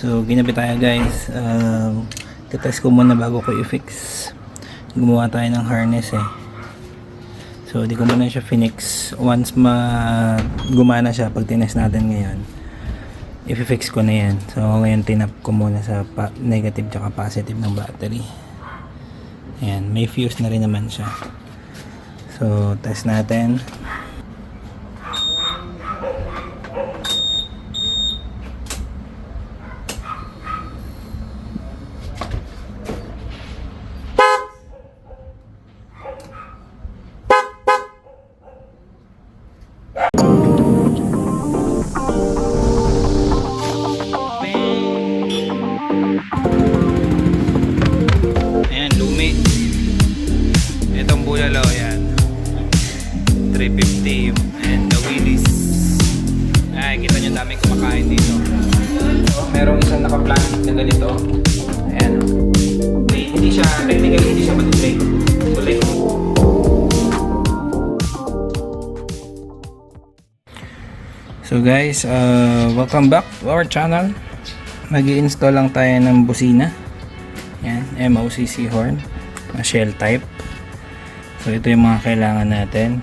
So ginabi tayo guys. Titest ko muna bago ko i-fix. Gumawa tayo ng harness eh. So di ko muna siya finix. Once gumana siya pag tinest natin ngayon, i-fix ko na yan. So ngayon tinap ko muna sa negative tsaka positive ng battery. Ayan, may fuse na rin naman siya. So test natin. Ayan, lumi. Itong bulalo, ayan. 350 and the wheelies. Ay, kita nyo dami kumakain dito. So, merong isang naka-plastic na ganito. Ayan. Hindi siya, technically hindi siya matibay. Tuloy. So guys, welcome back to our channel. Mag-i-install lang tayo ng busina. Yan, MOCC horn na shell type. So ito yung mga kailangan natin.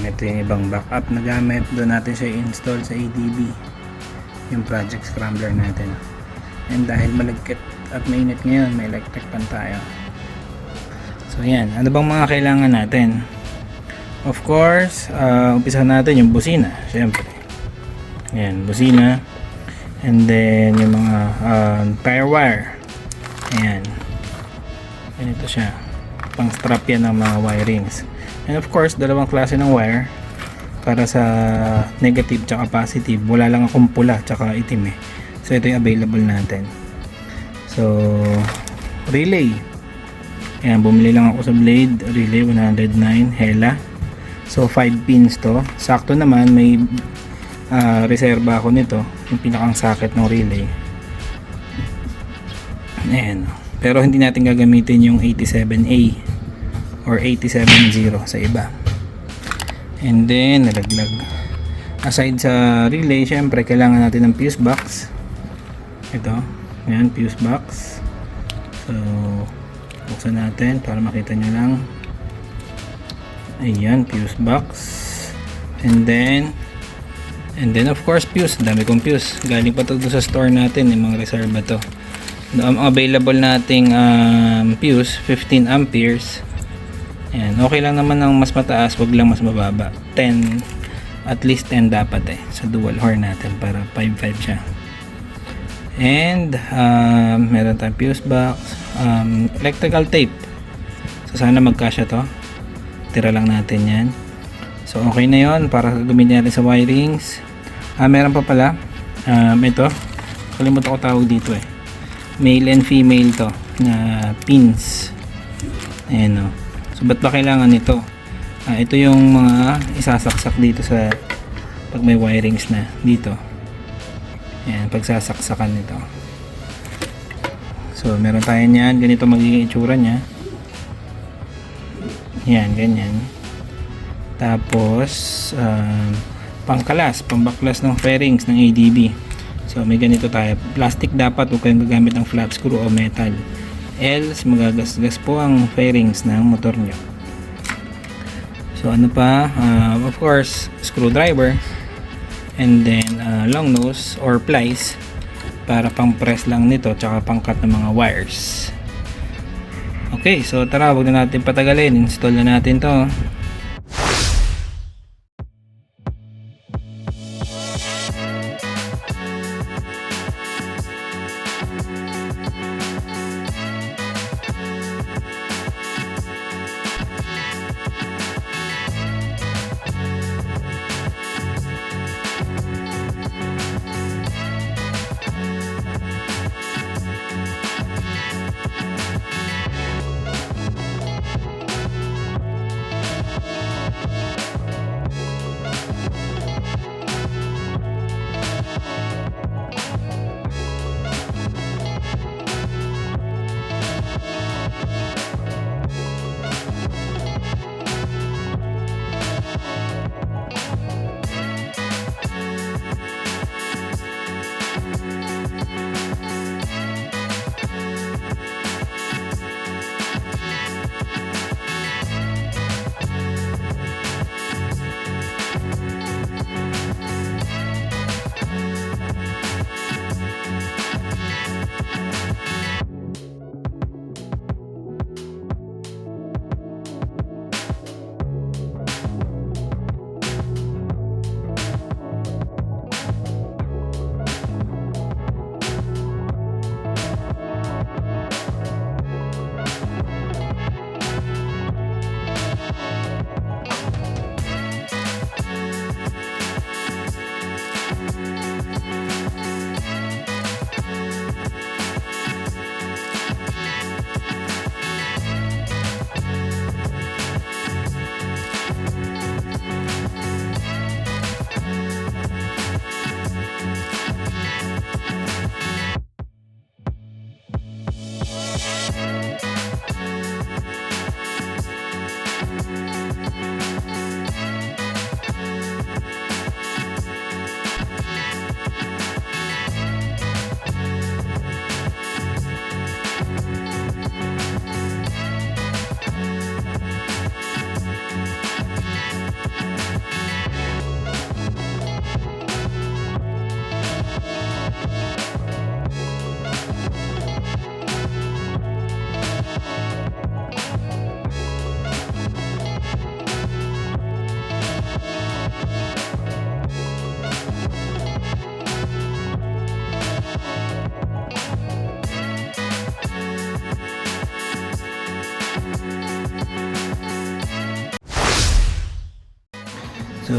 Ito yung ibang backup na gamit. Doon natin siya i-install sa ADB, yung project scrambler natin. And dahil malagkit at mainit ngayon, may electric pan tayo. So yan, ano bang mga kailangan natin? Of course, umpisa natin yung busina, syempre. Ayan, busina. And then yung mga firewire. Ayan. Ganito siya. Pang strap yan ng mga wirings. And of course, dalawang klase ng wire para sa negative tsaka positive. Wala lang akong pula tsaka itim eh. So ito yung available natin. So relay. Ayan, bumili lang ako sa Blade relay 109 Hella. So 5 pins to. Sakto naman may reserva ako nito, yung pinakang socket ng relay. Ayan. Pero hindi natin gagamitin yung 87A or 870 sa iba. And then nalaglag. Aside sa relay, syempre kailangan natin ng fuse box. Ito. Ayan, fuse box. So buksan natin para makita nyo lang. Ayan, fuse box. And then of course fuse. Dami kong fuse. Galing pa to sa store natin, yung mga reserva to. Ang available nating fuse 15 amperes. Ayan, okay lang naman ng mas mataas, wag lang mas mababa. 10, at least 10 dapat eh sa dual horn natin para 5.5 siya. And meron tayong fuse box, electrical tape. So sana magkasya to. Tira lang natin yan. So okay na yon para gamitin natin sa wirings. Meron pa pala ito, kalimutan ko tawag dito eh, male and female to na pins. Ayan o. So ba't ba kailangan ito? Ito yung mga isasaksak dito sa pag may wirings na dito. Ayan, pagsasaksakan nito. So meron tayo nyan, ganito magiging itsura nya. Yan, ganyan. Tapos pangkalas, pambaklas ng fairings ng ADB. So may ganito tayo. Plastic dapat, huwag kayong gagamit ng flat screw o metal. Else magagasgas po ang fairings ng motor nyo. So ano pa? Of course, screwdriver. And then long nose or plies para pang press lang nito, tsaka pang cut ng mga wires. Okay, so tara, wag na natin patagalin. Install na natin to.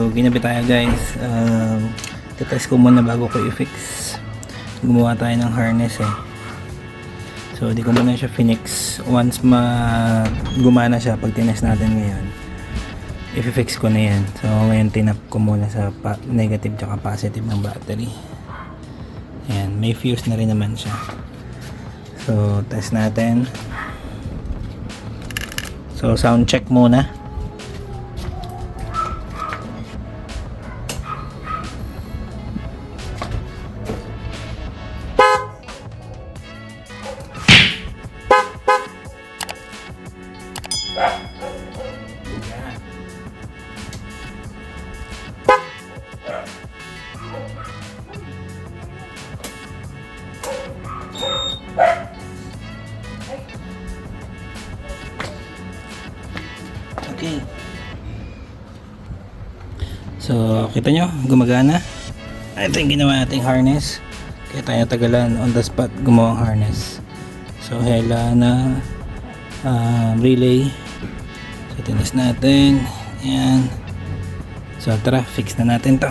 So ginabi tayo guys. Titest ko muna bago ko i-fix. Gumawa tayo ng harness eh. So di ko muna siya finix. Once gumana siya pag tinest natin ngayon, i-fix ko na yan. So ngayon tinap ko muna sa negative tsaka positive ng battery. Ayan, may fuse na rin naman siya. So test natin. So sound check muna. Okay. So, kita nyo, gumagana. Ito yung ginawa nating harness. Kaya tayo tagalan on the spot gumawang harness. So, hela na relay. So, tinis natin. Ayan. So, tara, fix na natin to.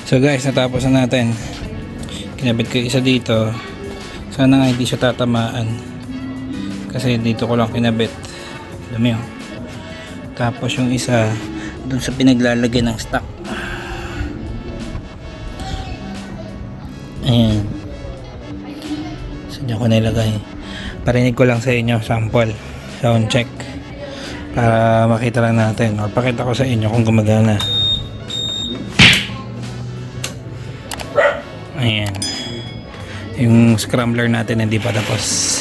So guys, natapos na natin. Kinabit ko isa dito. Sana nga hindi siya tatamaan. Kasi dito ko lang kinabit. Dami oh. Tapos yung isa dun sa pinaglalagyan ng stock. Ayan. So dyan ko nilagay. Parinig ko lang sa inyo sample. Sound check. Para makita lang natin. O pakita ko sa inyo kung gumagana. Ayan. Yung scrambler natin hindi pa tapos.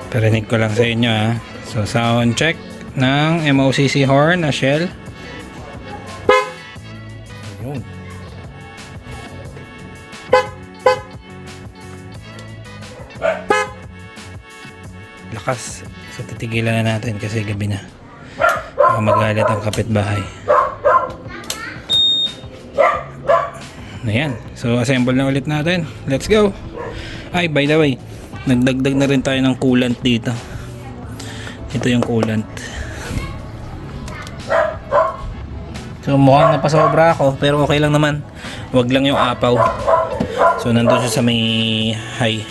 Parinig ko lang sa inyo ha. So sound check ng MOCC horn na shell. Ayun. Lakas. So titigilan na natin kasi gabi na. Baka magalit ang kapitbahay. Ayan. So assemble na ulit natin. Let's go. Ay, by the way, nagdagdag na rin tayo ng coolant dito. Ito yung coolant. So mukhang napasobra ako, pero okay lang naman. Wag lang yung apaw. So nandun siya sa may high.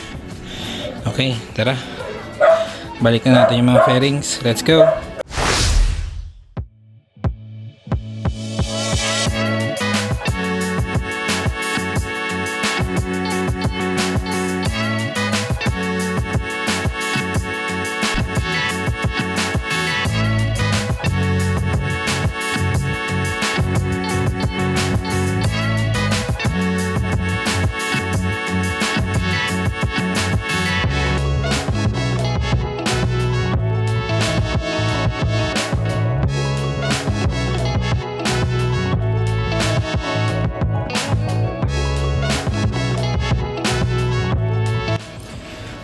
Okay, tara. Balikan natin yung mga fairings. Let's go.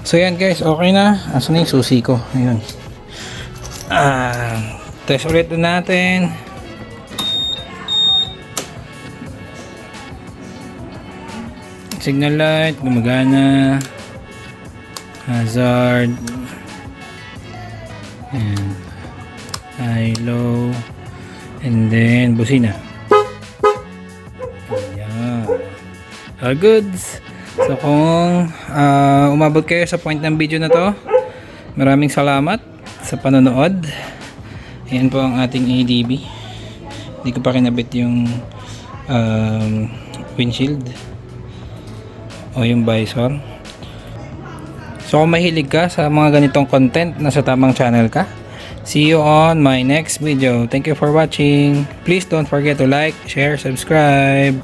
So yan guys, okay na. Asan na yung susi ko? Ayun. Test ulit na natin. Signal light, gumagana. Hazard. Ayan. High, low. And then, busina. Ayan. All goods. So kung umabot kayo sa point ng video na to, maraming salamat sa panonood. Ayan po ang ating ADB. Hindi ko pa kinabit yung windshield o yung visor. So kung mahilig ka sa mga ganitong content, nasa tamang channel ka. See you on my next video. Thank you for watching. Please don't forget to like, share, subscribe.